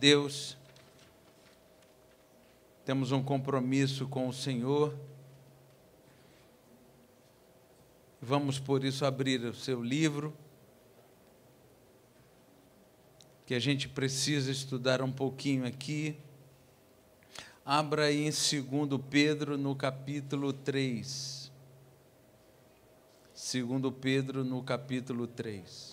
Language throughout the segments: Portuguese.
Deus, temos um compromisso com o Senhor. Vamos, por isso, abrir o seu livro, que a gente precisa estudar um pouquinho aqui. Abra aí em 2 Pedro, no capítulo 3. 2 Pedro, no capítulo 3.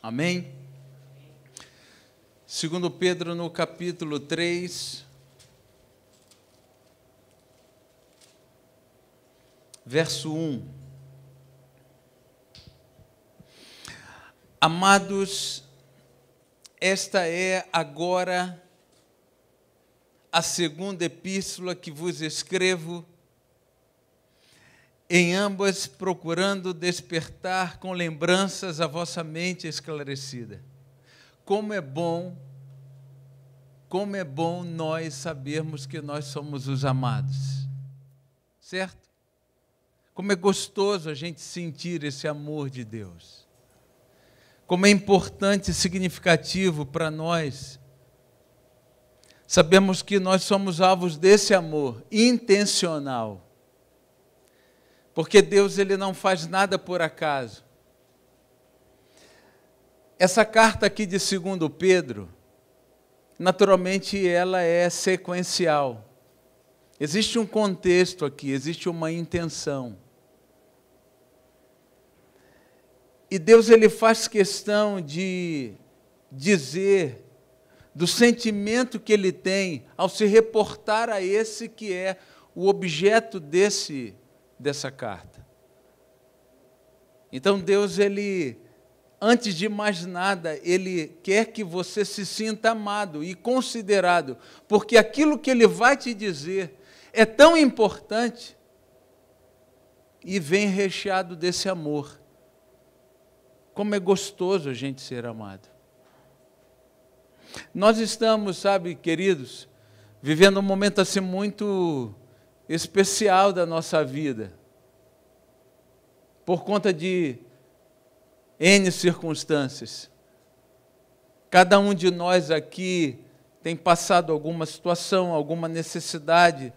Amém? 2 Pedro, no capítulo 3, verso 1. Amados, esta é agora a segunda epístola que vos escrevo, em ambas procurando despertar com lembranças a vossa mente esclarecida. Como é bom nós sabermos que nós somos os amados, certo? Como é gostoso a gente sentir esse amor de Deus. Como é importante e significativo para nós. Sabemos que nós somos alvos desse amor intencional. Porque Deus, ele não faz nada por acaso. Essa carta aqui de 2 Pedro, naturalmente ela é sequencial. Existe um contexto aqui, existe uma intenção. E Deus, ele faz questão de dizer do sentimento que ele tem ao se reportar a esse que é o objeto dessa carta. Então Deus, ele, antes de mais nada, ele quer que você se sinta amado e considerado, porque aquilo que ele vai te dizer é tão importante e vem recheado desse amor. Como é gostoso a gente ser amado. Nós estamos, sabe, queridos, vivendo um momento assim muito especial da nossa vida, por conta de N circunstâncias. Cada um de nós aqui tem passado alguma situação, alguma necessidade,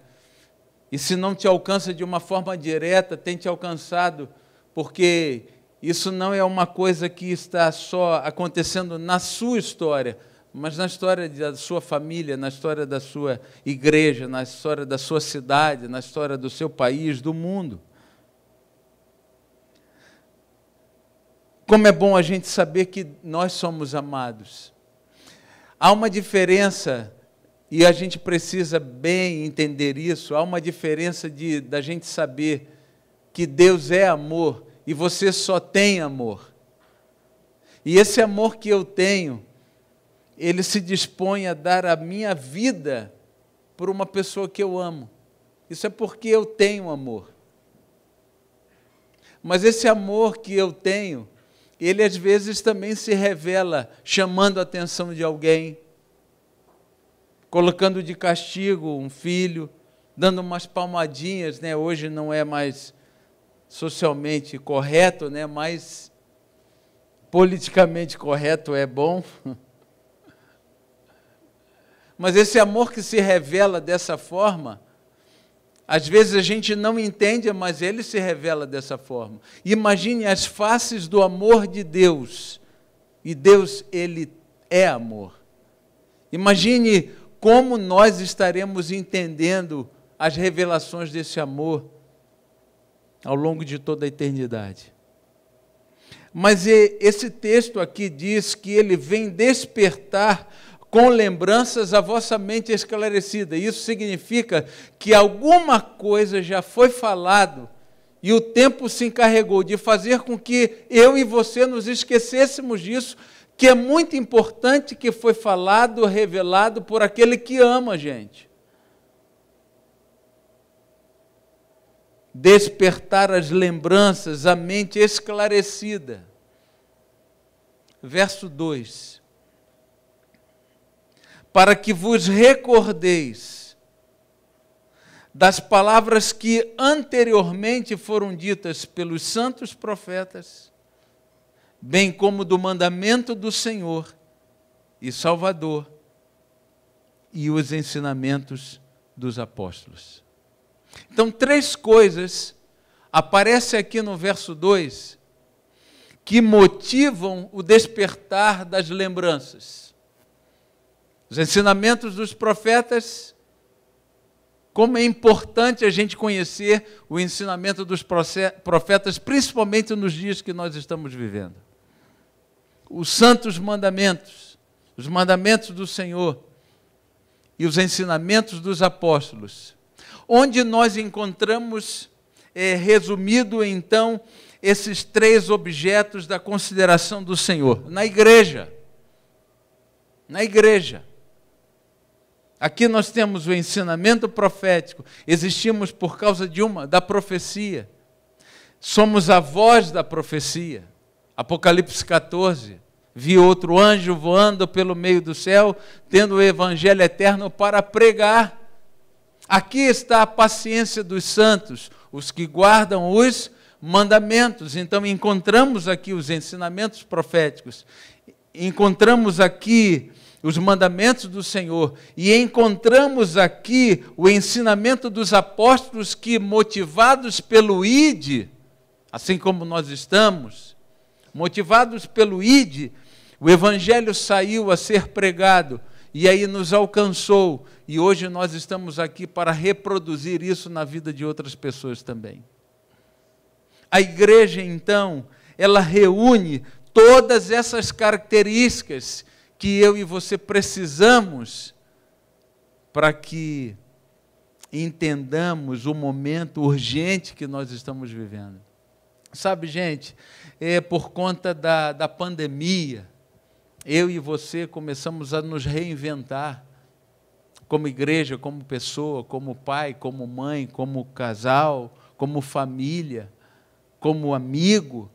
e se não te alcança de uma forma direta, tem te alcançado, porque isso não é uma coisa que está só acontecendo na sua história, mas na história da sua família, na história da sua igreja, na história da sua cidade, na história do seu país, do mundo. Como é bom a gente saber que nós somos amados. Há uma diferença, e a gente precisa bem entender isso, há uma diferença da gente saber que Deus é amor e você só tem amor. E esse amor que eu tenho, ele se dispõe a dar a minha vida por uma pessoa que eu amo. Isso é porque eu tenho amor. Mas esse amor que eu tenho, ele às vezes também se revela chamando a atenção de alguém, colocando de castigo um filho, dando umas palmadinhas, né? Hoje não é mais socialmente correto, né? Mas politicamente correto é bom. Mas esse amor que se revela dessa forma, às vezes a gente não entende, mas ele se revela dessa forma. Imagine as faces do amor de Deus. E Deus, ele é amor. Imagine como nós estaremos entendendo as revelações desse amor ao longo de toda a eternidade. Mas esse texto aqui diz que ele vem despertar com lembranças a vossa mente esclarecida. Isso significa que alguma coisa já foi falado e o tempo se encarregou de fazer com que eu e você nos esquecêssemos disso, que é muito importante, que foi falado, revelado por aquele que ama a gente. despertar as lembranças, a mente esclarecida. Verso 2: para que vos recordeis das palavras que anteriormente foram ditas pelos santos profetas, bem como do mandamento do Senhor e Salvador e os ensinamentos dos apóstolos. Então, 3 coisas aparecem aqui no verso 2 que motivam o despertar das lembranças. Os ensinamentos dos profetas, como é importante a gente conhecer o ensinamento dos profetas, principalmente nos dias que nós estamos vivendo. Os santos mandamentos, os mandamentos do Senhor e os ensinamentos dos apóstolos, onde nós encontramos, resumido então, esses 3 objetos da consideração do Senhor. Na igreja. Na igreja. Aqui nós temos o ensinamento profético. Existimos por causa da profecia. Somos a voz da profecia. Apocalipse 14. Vi outro anjo voando pelo meio do céu, tendo o evangelho eterno para pregar. Aqui está a paciência dos santos, os que guardam os mandamentos. Então encontramos aqui os ensinamentos proféticos. Encontramos aqui os mandamentos do Senhor, e encontramos aqui o ensinamento dos apóstolos que, motivados pelo ID, assim como nós estamos, motivados pelo ID, o Evangelho saiu a ser pregado, e aí nos alcançou, e hoje nós estamos aqui para reproduzir isso na vida de outras pessoas também. A igreja, então, ela reúne todas essas características que eu e você precisamos para que entendamos o momento urgente que nós estamos vivendo. Sabe, gente, por conta da pandemia, eu e você começamos a nos reinventar como igreja, como pessoa, como pai, como mãe, como casal, como família, como amigo.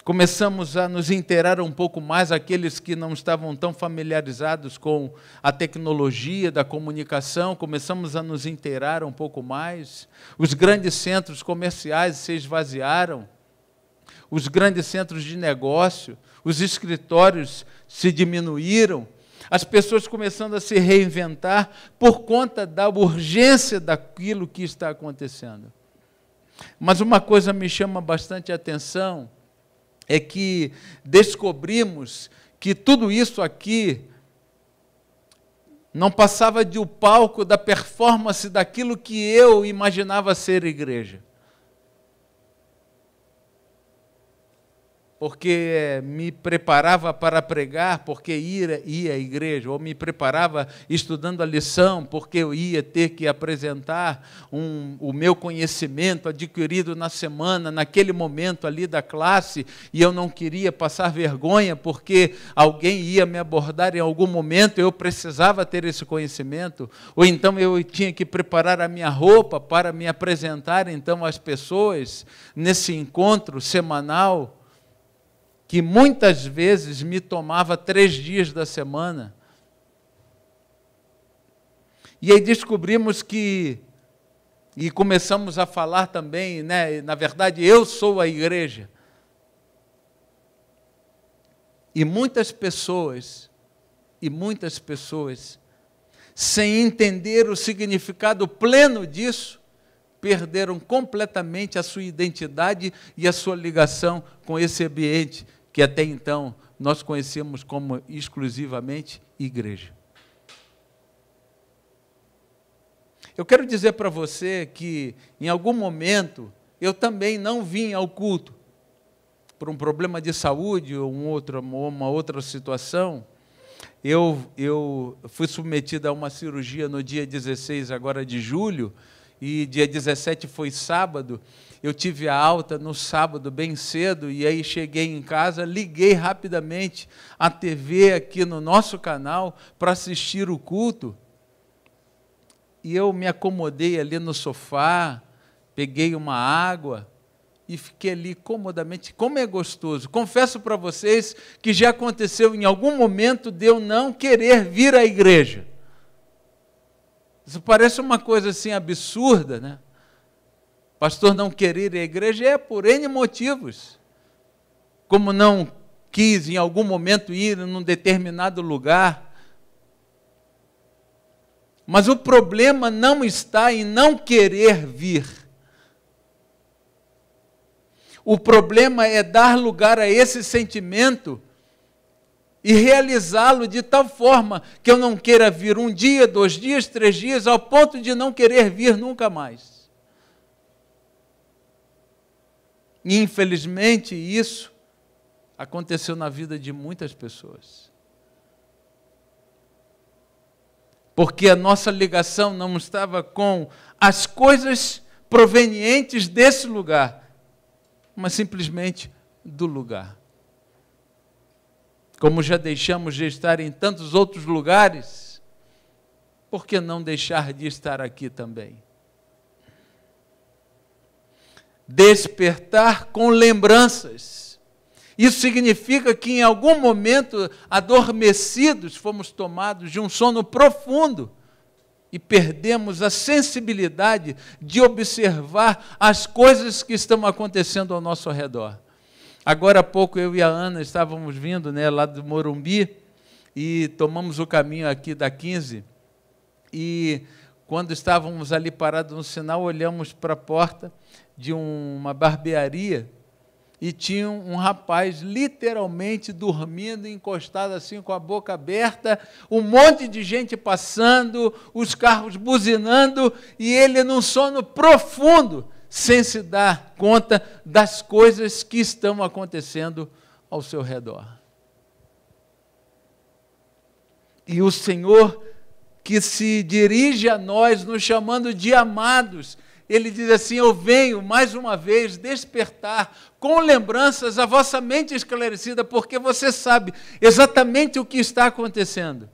Começamos a nos inteirar um pouco mais, aqueles que não estavam tão familiarizados com a tecnologia da comunicação, começamos a nos inteirar um pouco mais. Os grandes centros comerciais se esvaziaram, os grandes centros de negócio, os escritórios se diminuíram, as pessoas começando a se reinventar por conta da urgência daquilo que está acontecendo. Mas uma coisa me chama bastante a atenção, é que descobrimos que tudo isso aqui não passava de um palco da performance daquilo que eu imaginava ser igreja. Porque me preparava para pregar, porque ia à igreja, ou me preparava estudando a lição, porque eu ia ter que apresentar o meu conhecimento adquirido na semana, naquele momento ali da classe, e eu não queria passar vergonha, porque alguém ia me abordar em algum momento, eu precisava ter esse conhecimento, ou então eu tinha que preparar a minha roupa para me apresentar então às pessoas, nesse encontro semanal, que muitas vezes me tomava 3 dias da semana. E aí descobrimos que, e começamos a falar também, né, na verdade, eu sou a igreja. E muitas pessoas, sem entender o significado pleno disso, perderam completamente a sua identidade e a sua ligação com esse ambiente que até então nós conhecemos como exclusivamente igreja. Eu quero dizer para você que, em algum momento, eu também não vim ao culto, por um problema de saúde ou uma outra situação. Eu fui submetido a uma cirurgia no dia 16 agora de julho, e dia 17 foi sábado, eu tive a alta no sábado bem cedo, e aí cheguei em casa, liguei rapidamente a TV aqui no nosso canal para assistir o culto, e eu me acomodei ali no sofá, peguei uma água e fiquei ali comodamente. Como é gostoso. Confesso para vocês que já aconteceu em algum momento de eu não querer vir à igreja. Isso parece uma coisa assim absurda, né? Pastor não querer ir à igreja é por N motivos. Como não quis em algum momento ir num determinado lugar. Mas o problema não está em não querer vir. O problema é dar lugar a esse sentimento e realizá-lo de tal forma que eu não queira vir 1 dia, 2 dias, 3 dias, ao ponto de não querer vir nunca mais. E, infelizmente, isso aconteceu na vida de muitas pessoas. Porque a nossa ligação não estava com as coisas provenientes desse lugar, mas simplesmente do lugar. Como já deixamos de estar em tantos outros lugares, por que não deixar de estar aqui também? Despertar com lembranças. Isso significa que em algum momento, adormecidos, fomos tomados de um sono profundo e perdemos a sensibilidade de observar as coisas que estão acontecendo ao nosso redor. Agora há pouco eu e a Ana estávamos vindo, né, lá do Morumbi e tomamos o caminho aqui da 15 e quando estávamos ali parados no sinal, olhamos para a porta de uma barbearia e tinha um rapaz literalmente dormindo, encostado assim com a boca aberta, um monte de gente passando, os carros buzinando, e ele num sono profundo, sem se dar conta das coisas que estão acontecendo ao seu redor. E o Senhor, que se dirige a nós, nos chamando de amados, Ele diz assim: eu venho mais uma vez despertar com lembranças a vossa mente esclarecida, porque você sabe exatamente o que está acontecendo.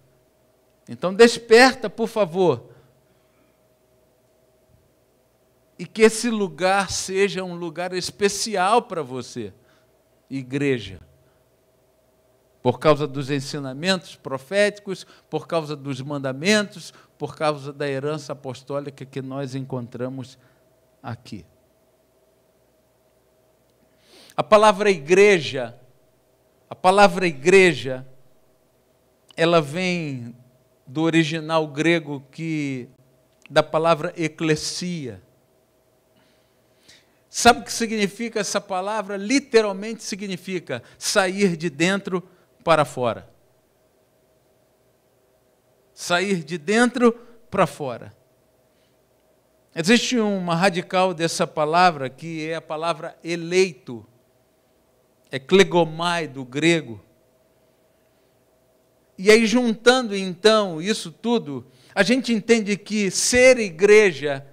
Então desperta, por favor. E que esse lugar seja um lugar especial para você, igreja. Por causa dos ensinamentos proféticos, por causa dos mandamentos, por causa da herança apostólica que nós encontramos aqui. A palavra igreja, ela vem do original grego da palavra eclesia. Sabe o que significa essa palavra? Literalmente significa sair de dentro para fora. Sair de dentro para fora. Existe uma radical dessa palavra, que é a palavra eleito. É klegomai, do grego. E aí, juntando então isso tudo, a gente entende que ser igreja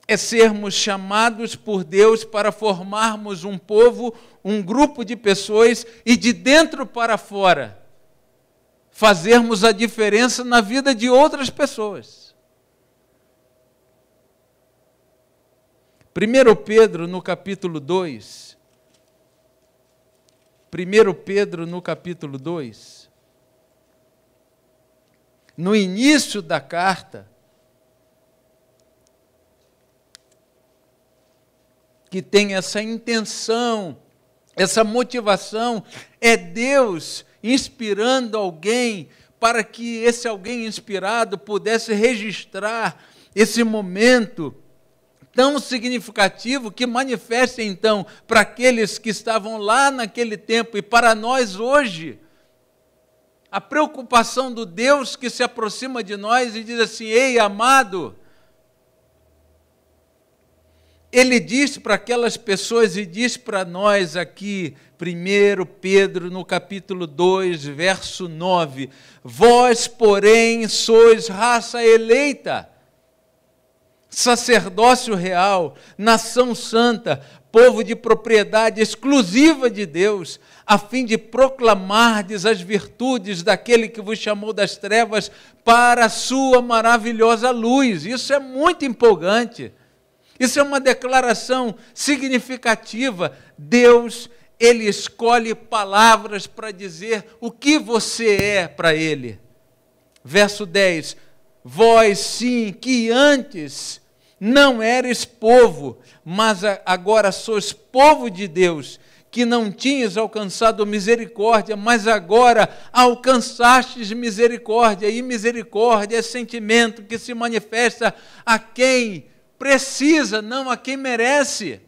é sermos chamados por Deus para formarmos um povo, um grupo de pessoas, e de dentro para fora fazermos a diferença na vida de outras pessoas. 1 Pedro, no capítulo 2. 1 Pedro, no capítulo 2. No início da carta, que tem essa intenção, essa motivação, é Deus inspirando alguém para que esse alguém inspirado pudesse registrar esse momento tão significativo que manifesta então para aqueles que estavam lá naquele tempo e para nós hoje, a preocupação do Deus que se aproxima de nós e diz assim: ei, amado. Ele diz para aquelas pessoas e diz para nós aqui, 1 Pedro, no capítulo 2, verso 9, vós, porém, sois raça eleita, sacerdócio real, nação santa, povo de propriedade exclusiva de Deus, a fim de proclamardes as virtudes daquele que vos chamou das trevas para a sua maravilhosa luz. Isso é muito empolgante. Isso é uma declaração significativa. Deus, Ele escolhe palavras para dizer o que você é para Ele. Verso 10, vós sim, que antes não eres povo, mas agora sois povo de Deus, que não tinhas alcançado misericórdia, mas agora alcançastes misericórdia, e misericórdia é sentimento que se manifesta a quem precisa, não a quem merece.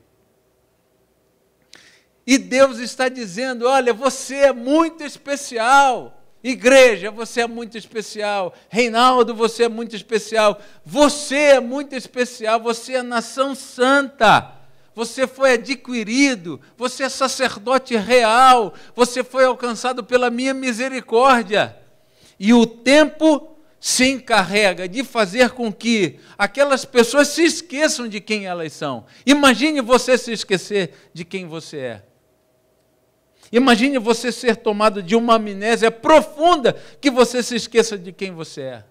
E Deus está dizendo, olha, você é muito especial. Igreja, você é muito especial. Reinaldo, você é muito especial. Você é muito especial. Você é nação santa. Você foi adquirido. Você é sacerdote real. Você foi alcançado pela minha misericórdia. E o tempo se encarrega de fazer com que aquelas pessoas se esqueçam de quem elas são. Imagine você se esquecer de quem você é. Imagine você ser tomado de uma amnésia profunda, que você se esqueça de quem você é.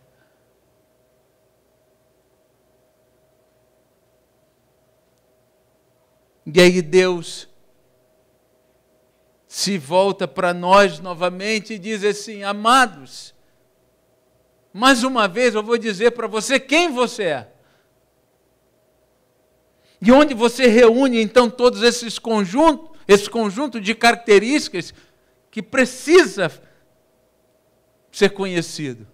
E aí Deus se volta para nós novamente e diz assim, amados, mais uma vez eu vou dizer para você quem você é. E onde você reúne então todos esse conjunto de características que precisa ser conhecido.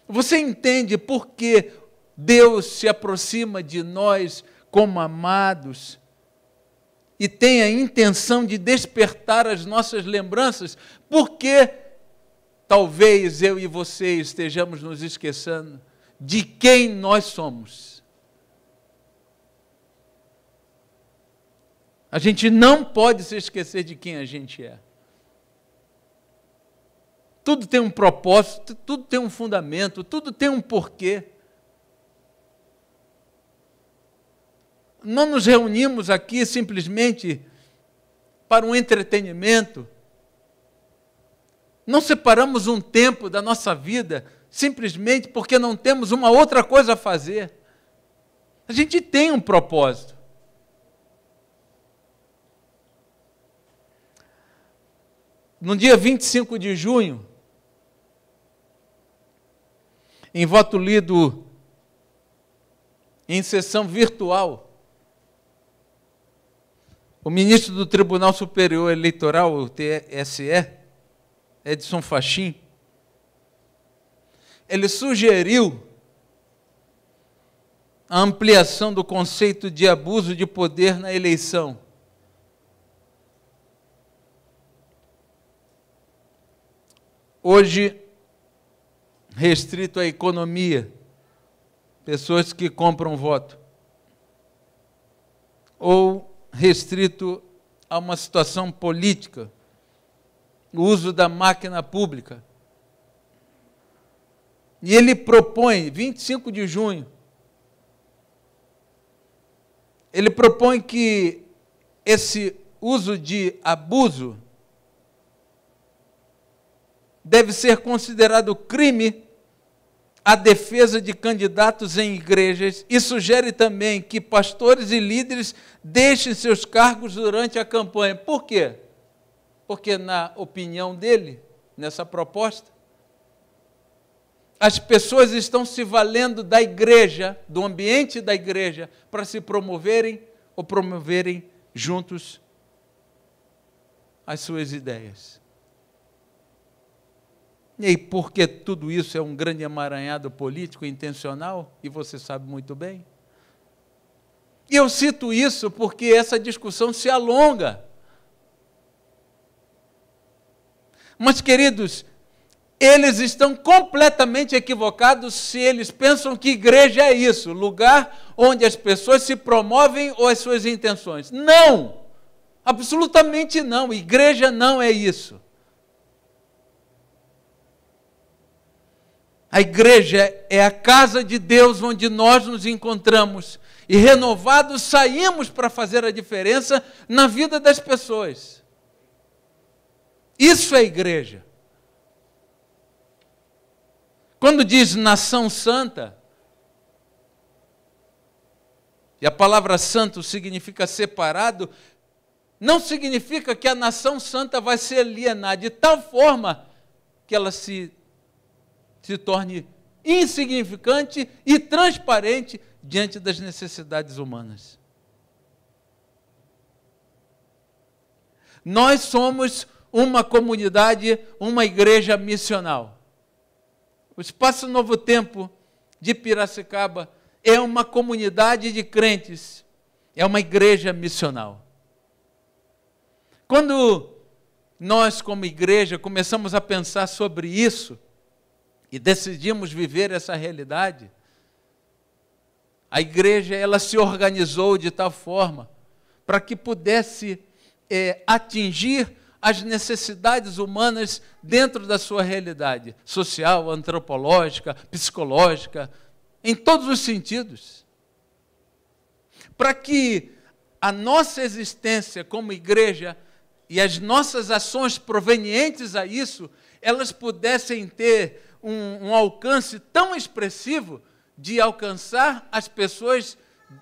Você entende por que Deus se aproxima de nós como amados e tem a intenção de despertar as nossas lembranças? Porque talvez eu e você estejamos nos esquecendo de quem nós somos. A gente não pode se esquecer de quem a gente é. Tudo tem um propósito, tudo tem um fundamento, tudo tem um porquê. Não nos reunimos aqui simplesmente para um entretenimento. Não separamos um tempo da nossa vida simplesmente porque não temos uma outra coisa a fazer. A gente tem um propósito. No dia 25 de junho, em voto lido em sessão virtual, o ministro do Tribunal Superior Eleitoral, o TSE, Edson Fachin, ele sugeriu a ampliação do conceito de abuso de poder na eleição. Hoje, restrito à economia, pessoas que compram voto, ou restrito a uma situação política, o uso da máquina pública. E ele propõe, 25 de junho, ele propõe que esse uso de abuso deve ser considerado crime a defesa de candidatos em igrejas e sugere também que pastores e líderes deixem seus cargos durante a campanha. Por quê? Porque, na opinião dele, nessa proposta, as pessoas estão se valendo da igreja, do ambiente da igreja, para se promoverem ou promoverem juntos as suas ideias. E aí, porque tudo isso é um grande emaranhado político intencional, e você sabe muito bem. E eu cito isso porque essa discussão se alonga. Mas, queridos, eles estão completamente equivocados se eles pensam que igreja é isso, lugar onde as pessoas se promovem ou as suas intenções. Não! Absolutamente não. Igreja não é isso. A igreja é a casa de Deus onde nós nos encontramos e renovados saímos para fazer a diferença na vida das pessoas. Isso é igreja. Quando diz nação santa, e a palavra santo significa separado, não significa que a nação santa vai se alienar de tal forma que ela se torne insignificante e transparente diante das necessidades humanas. Nós somos uma comunidade, uma igreja missional. O Espaço Novo Tempo de Piracicaba é uma comunidade de crentes, é uma igreja missional. Quando nós, como igreja, começamos a pensar sobre isso e decidimos viver essa realidade, a igreja ela se organizou de tal forma para que pudesse atingir as necessidades humanas dentro da sua realidade social, antropológica, psicológica, em todos os sentidos. Para que a nossa existência como igreja e as nossas ações provenientes a isso, elas pudessem ter um alcance tão expressivo de alcançar as pessoas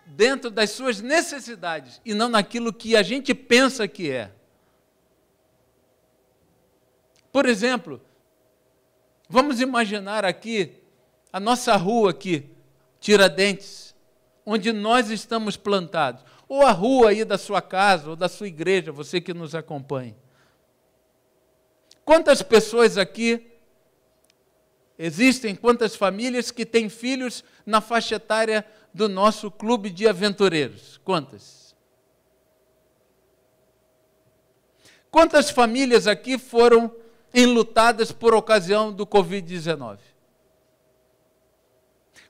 dentro das suas necessidades e não naquilo que a gente pensa que é. Por exemplo, vamos imaginar aqui a nossa rua aqui, Tiradentes, onde nós estamos plantados, ou a rua aí da sua casa, ou da sua igreja, você que nos acompanha. Quantas pessoas aqui existem, quantas famílias que têm filhos na faixa etária do nosso clube de aventureiros? Quantas? Quantas famílias aqui foram enlutadas por ocasião do Covid-19?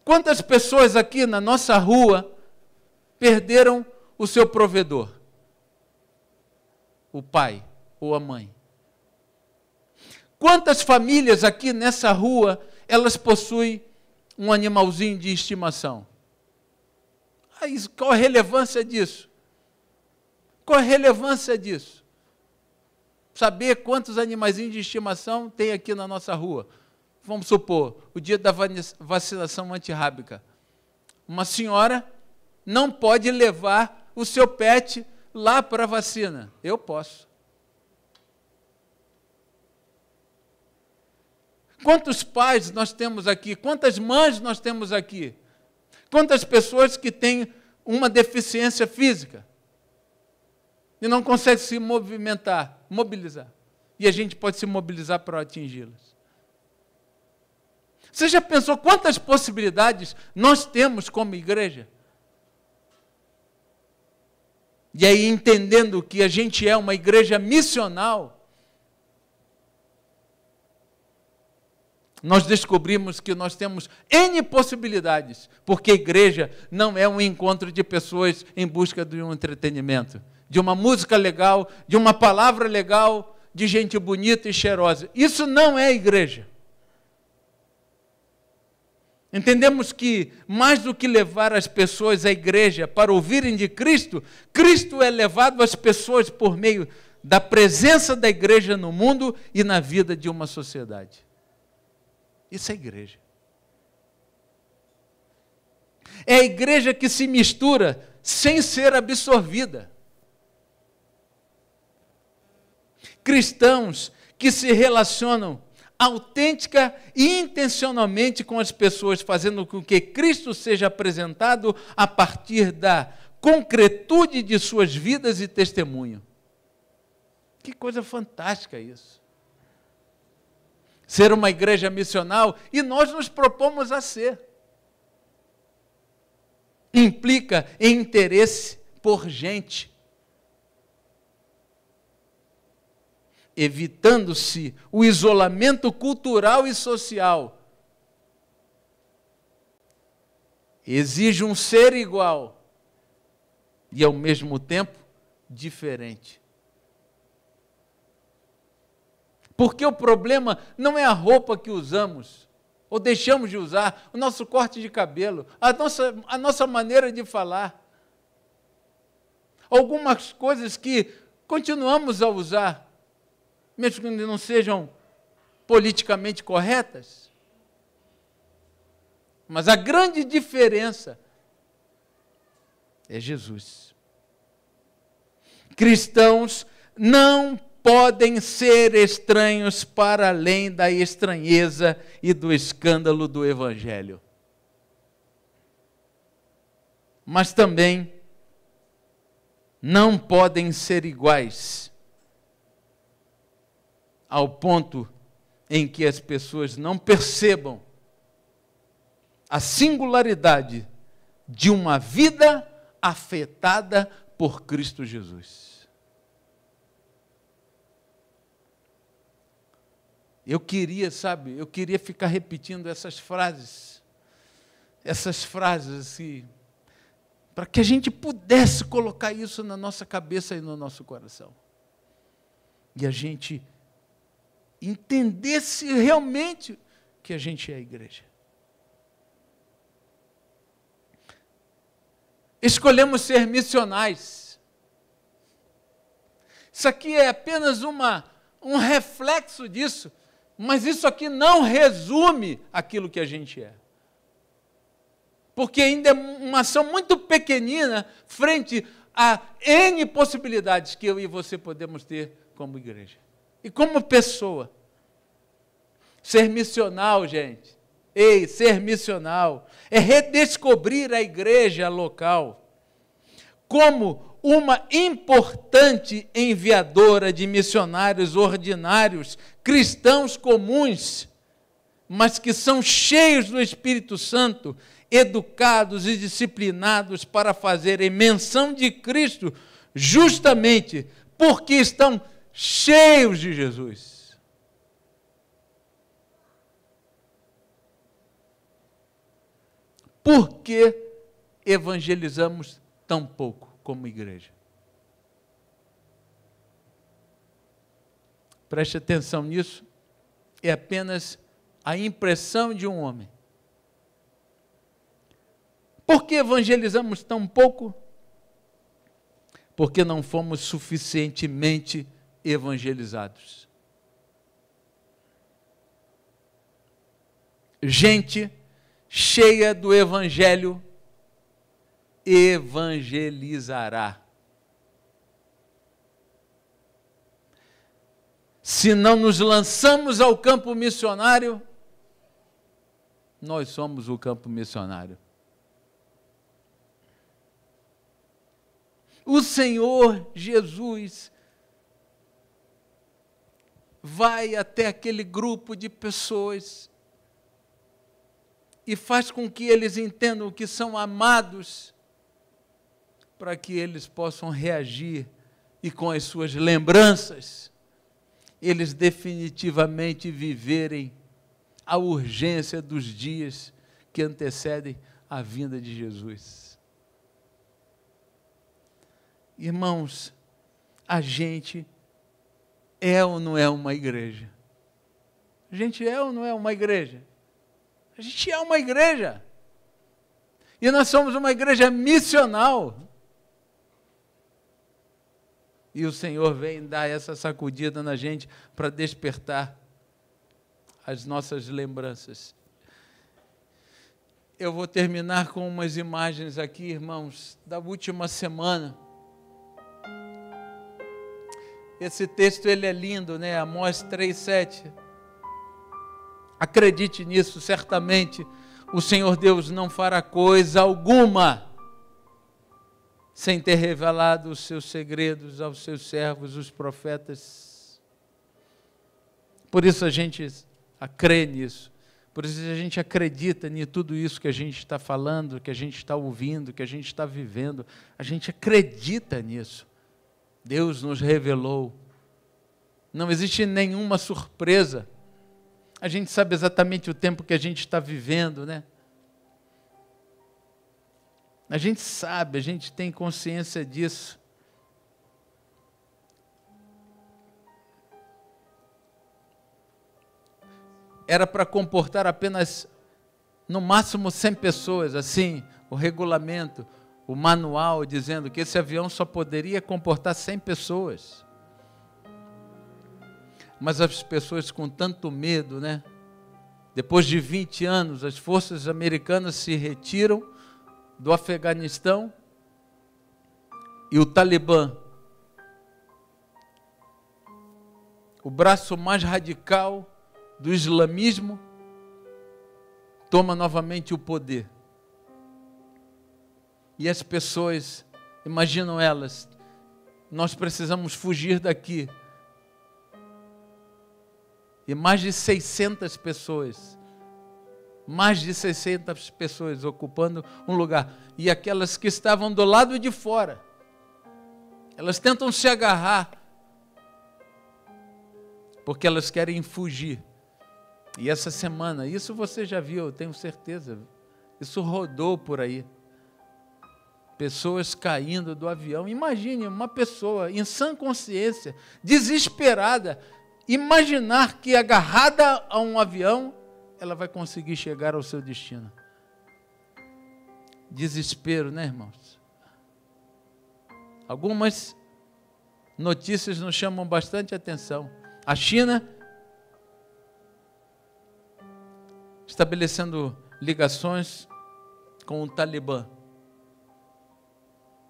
Quantas pessoas aqui na nossa rua perderam o seu provedor? O pai ou a mãe? Quantas famílias aqui nessa rua, elas possuem um animalzinho de estimação? Qual a relevância disso? Qual a relevância disso? Saber quantos animaizinhos de estimação tem aqui na nossa rua. Vamos supor, o dia da vacinação antirrábica. Uma senhora não pode levar o seu pet lá para a vacina. Eu posso. Quantos pais nós temos aqui? Quantas mães nós temos aqui? Quantas pessoas que têm uma deficiência física e não conseguem se movimentar, mobilizar? E a gente pode se mobilizar para atingi-las. Você já pensou quantas possibilidades nós temos como igreja? E aí, entendendo que a gente é uma igreja missional, nós descobrimos que nós temos N possibilidades, porque a igreja não é um encontro de pessoas em busca de um entretenimento, de uma música legal, de uma palavra legal, de gente bonita e cheirosa. Isso não é igreja. Entendemos que, mais do que levar as pessoas à igreja para ouvirem de Cristo, Cristo é levado às pessoas por meio da presença da igreja no mundo e na vida de uma sociedade. Isso é igreja. É a igreja que se mistura sem ser absorvida. Cristãos que se relacionam autêntica e intencionalmente com as pessoas, fazendo com que Cristo seja apresentado a partir da concretude de suas vidas e testemunho. Que coisa fantástica isso. Ser uma igreja missional, e nós nos propomos a ser. Implica em interesse por gente, evitando-se o isolamento cultural e social. Exige um ser igual e, ao mesmo tempo, diferente. Porque o problema não é a roupa que usamos, ou deixamos de usar, o nosso corte de cabelo, a nossa maneira de falar. Algumas coisas que continuamos a usar, mesmo que não sejam politicamente corretas. Mas a grande diferença é Jesus. Cristãos não podem ser estranhos para além da estranheza e do escândalo do Evangelho. Mas também não podem ser iguais ao ponto em que as pessoas não percebam a singularidade de uma vida afetada por Cristo Jesus. Eu queria ficar repetindo essas frases assim, para que a gente pudesse colocar isso na nossa cabeça e no nosso coração. E a gente entendesse realmente que a gente é a igreja. Escolhemos ser missionais. Isso aqui é apenas um reflexo disso, mas isso aqui não resume aquilo que a gente é. Porque ainda é uma ação muito pequenina frente a N possibilidades que eu e você podemos ter como igreja. E como pessoa. Ser missional, gente. Ser missional é redescobrir a igreja local como uma importante enviadora de missionários ordinários, cristãos comuns, mas que são cheios do Espírito Santo, educados e disciplinados para fazerem menção de Cristo, justamente porque estão cheios de Jesus. Por que evangelizamos tão pouco como igreja? Preste atenção nisso, é apenas a impressão de um homem. Por que evangelizamos tão pouco? Porque não fomos suficientemente evangelizados. Gente cheia do Evangelho evangelizará. Se não nos lançamos ao campo missionário, nós somos o campo missionário. O Senhor Jesus vai até aquele grupo de pessoas e faz com que eles entendam que são amados, para que eles possam reagir e com as suas lembranças, eles definitivamente viverem a urgência dos dias que antecedem a vinda de Jesus. Irmãos, a gente é ou não é uma igreja? A gente é ou não é uma igreja? A gente é uma igreja. E nós somos uma igreja missional. E o Senhor vem dar essa sacudida na gente para despertar as nossas lembranças. Eu vou terminar com umas imagens aqui, irmãos, da última semana. Esse texto ele é lindo, né? Amós 3:7. Acredite nisso, certamente o Senhor Deus não fará coisa alguma sem ter revelado os seus segredos aos seus servos, os profetas. Por isso a gente crê nisso, por isso a gente acredita em tudo isso que a gente está falando, que a gente está ouvindo, que a gente está vivendo, a gente acredita nisso. Deus nos revelou, não existe nenhuma surpresa. A gente sabe exatamente o tempo que a gente está vivendo, né? A gente sabe, a gente tem consciência disso. Era para comportar apenas, no máximo, 100 pessoas, assim, o regulamento, o manual, dizendo que esse avião só poderia comportar 100 pessoas. Mas as pessoas com tanto medo, né? Depois de 20 anos, as forças americanas se retiram do Afeganistão E o Talibã, o braço mais radical do islamismo, toma novamente o poder. E as pessoas, imaginam elas, nós precisamos fugir daqui. E mais de 600 pessoas ocupando um lugar. E aquelas que estavam do lado de fora, elas tentam se agarrar, porque elas querem fugir. E essa semana, isso você já viu, eu tenho certeza, isso rodou por aí. Pessoas caindo do avião. Imagine uma pessoa em sã consciência, desesperada, imaginar que agarrada a um avião, ela vai conseguir chegar ao seu destino. Desespero, né, irmãos? Algumas notícias nos chamam bastante atenção. A China estabelecendo ligações com o Talibã.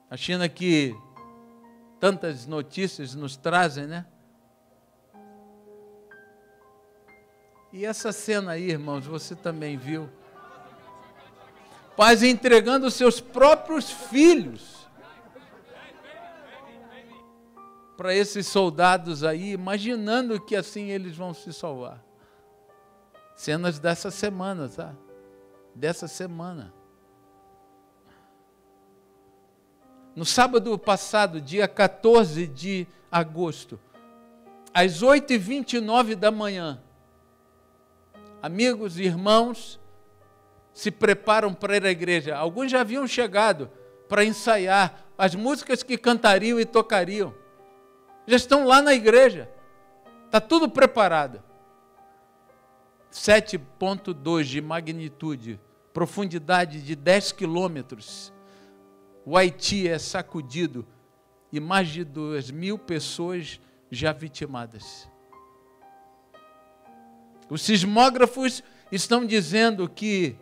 A China que tantas notícias nos trazem, né? E essa cena aí, irmãos, você também viu. Pais entregando seus próprios filhos para esses soldados aí, imaginando que assim eles vão se salvar. Cenas dessa semana, tá? Dessa semana. No sábado passado, dia 14 de agosto, às 8h29 da manhã, amigos e irmãos se preparam para ir à igreja. Alguns já haviam chegado para ensaiar as músicas que cantariam e tocariam. Já estão lá na igreja. Está tudo preparado. 7,2 de magnitude, profundidade de 10 quilômetros. O Haiti é sacudido e mais de 2.000 pessoas já vitimadas. Os sismógrafos estão dizendo que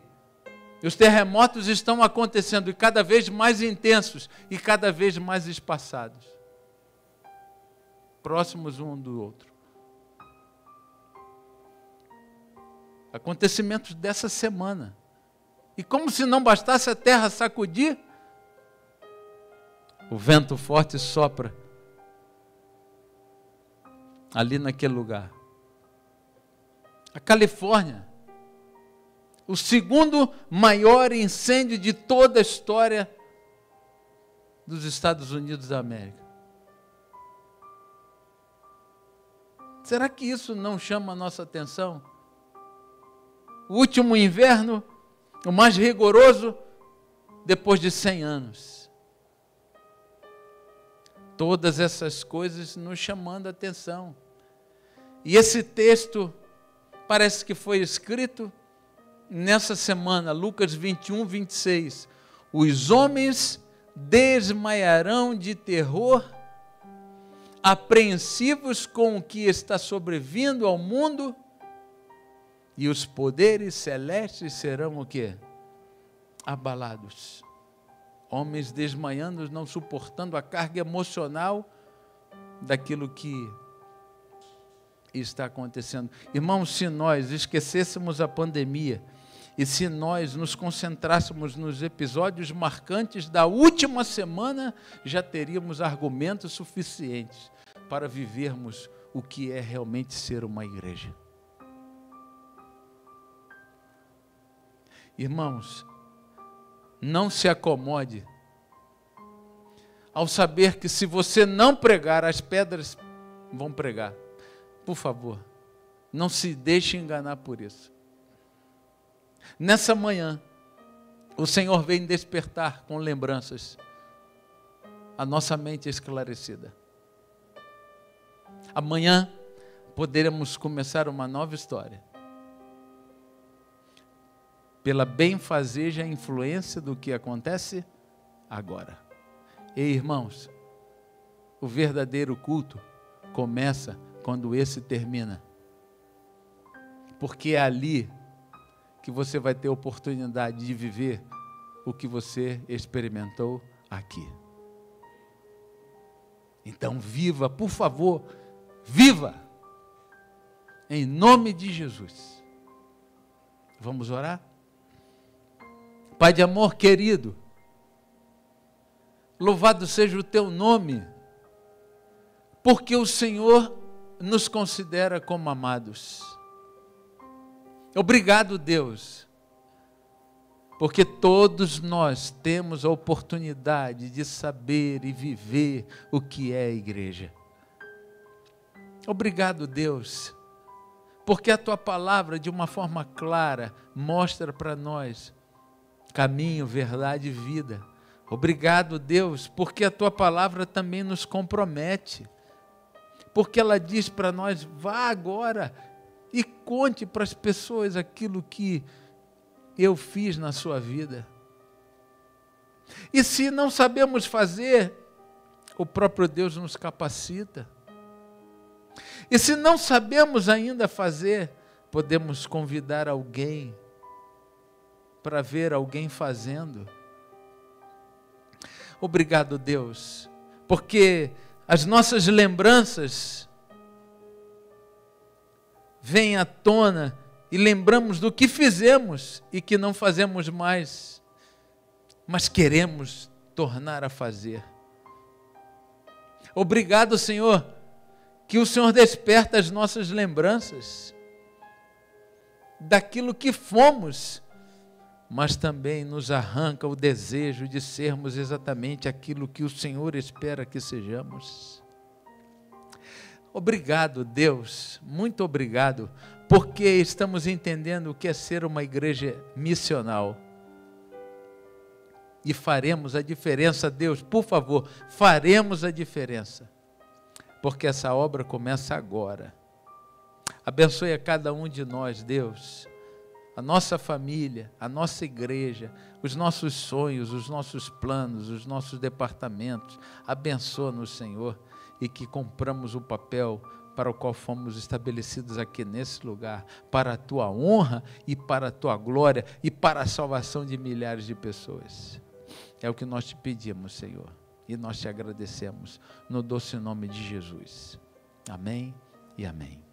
os terremotos estão acontecendo e cada vez mais intensos e cada vez mais espaçados, próximos um do outro. Acontecimentos dessa semana. E como se não bastasse a terra sacudir, o vento forte sopra ali naquele lugar. A Califórnia, o segundo maior incêndio de toda a história dos Estados Unidos da América. Será que isso não chama a nossa atenção? O último inverno, o mais rigoroso, depois de 100 anos. Todas essas coisas nos chamando a atenção. E esse texto parece que foi escrito nessa semana, Lucas 21, 26. Os homens desmaiarão de terror, apreensivos com o que está sobrevindo ao mundo, e os poderes celestes serão o quê? Abalados. Homens desmaiando, não suportando a carga emocional daquilo que está acontecendo. Irmãos, se nós esquecêssemos a pandemia e se nós nos concentrássemos nos episódios marcantes da última semana, já teríamos argumentos suficientes para vivermos o que é realmente ser uma igreja. Irmãos, não se acomode ao saber que se você não pregar, as pedras vão pregar. Por favor, não se deixe enganar por isso. Nessa manhã, o Senhor vem despertar com lembranças a nossa mente esclarecida. Amanhã poderemos começar uma nova história. Pela benfazeja influência do que acontece agora. Ei, irmãos, o verdadeiro culto começa quando esse termina. Porque é ali que você vai ter oportunidade de viver o que você experimentou aqui. Então viva, por favor, viva, em nome de Jesus. Vamos orar? Pai de amor querido, louvado seja o teu nome, porque o Senhor nos considera como amados. Obrigado, Deus, porque todos nós temos a oportunidade de saber e viver o que é a igreja. Obrigado, Deus, porque a tua palavra, de uma forma clara, mostra para nós caminho, verdade e vida. Obrigado, Deus, porque a tua palavra também nos compromete, porque ela diz para nós: vá agora e conte para as pessoas aquilo que eu fiz na sua vida. E se não sabemos fazer, o próprio Deus nos capacita. E se não sabemos ainda fazer, podemos convidar alguém para ver alguém fazendo. Obrigado, Deus, porque as nossas lembranças vêm à tona e lembramos do que fizemos e que não fazemos mais, mas queremos tornar a fazer. Obrigado, Senhor, que o Senhor desperta as nossas lembranças daquilo que fomos, mas também nos arranca o desejo de sermos exatamente aquilo que o Senhor espera que sejamos. Obrigado, Deus, muito obrigado, porque estamos entendendo o que é ser uma igreja missional. E faremos a diferença, Deus, por favor, faremos a diferença, porque essa obra começa agora. Abençoe a cada um de nós, Deus, a nossa família, a nossa igreja, os nossos sonhos, os nossos planos, os nossos departamentos. Abençoa-nos, Senhor, e que cumpramos o papel para o qual fomos estabelecidos aqui nesse lugar, para a tua honra e para a tua glória e para a salvação de milhares de pessoas. É o que nós te pedimos, Senhor, e nós te agradecemos no doce nome de Jesus. Amém e amém.